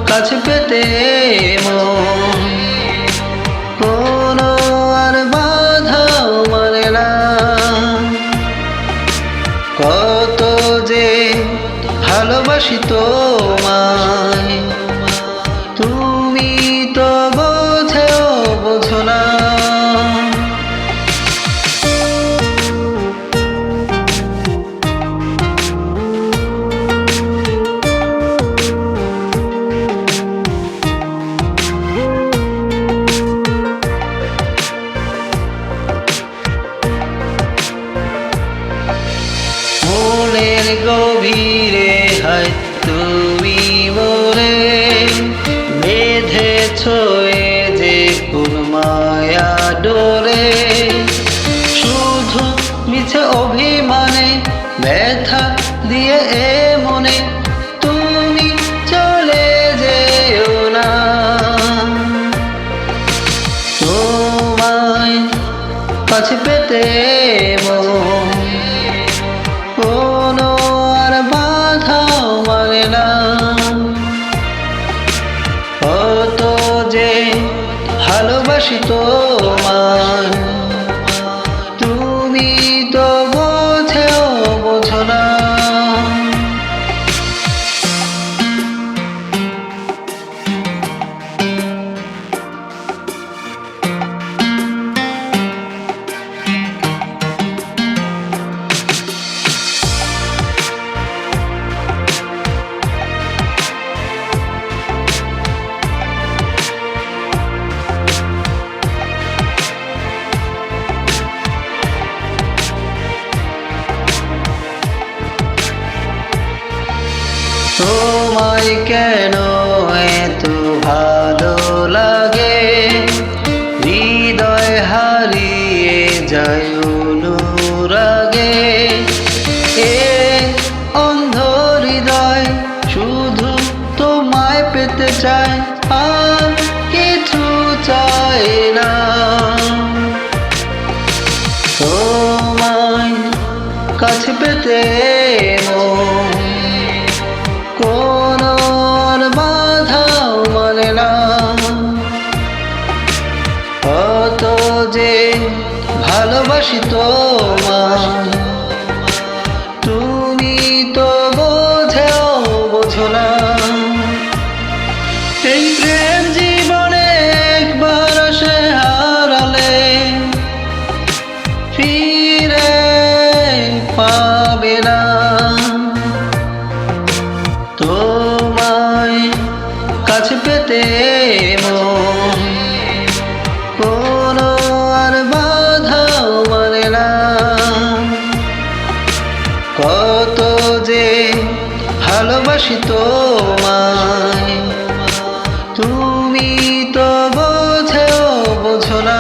কাছে পেতে মন কোনো আর বাধা মানে না। কত যে ভালোবাসি তোমায়, তুমি তো বোঝো না। মনের গভীরে হায় তুমি বলে বেঁধেছ এ যে কোন মায়া ডোরে। শুধু মিছে অভিমানে ব্যথা দিয়ে এ মনে তুমি চলে যেও না। তোমায় কাছে পেতে মন কোনো আর বাধা মানে না। কত যে ভালোবাসি তোমায়, তুমি তো বোঝো না। তোমায় কেন এত ভালো লাগে, হৃদয় হারিয়ে যায় অনুরাগে। এ অন্ধ হৃদয় শুধু তোমায় পেতে চায়, আর কিছু চায় না। তোমায় কাছে পেতে মন কোনো আর বাধা মানে না। কত যে ভালোবাসি তোমায়, তুমি তো বোঝো না। এই প্রেম জীবনে একবার সে হারালে ফিরে পাবে না। তোমায় কাছে পেতে মন কোনো আর বাধা মানে না। কত যে ভালোবাসি তোমায়, তুমি তো বোঝো না।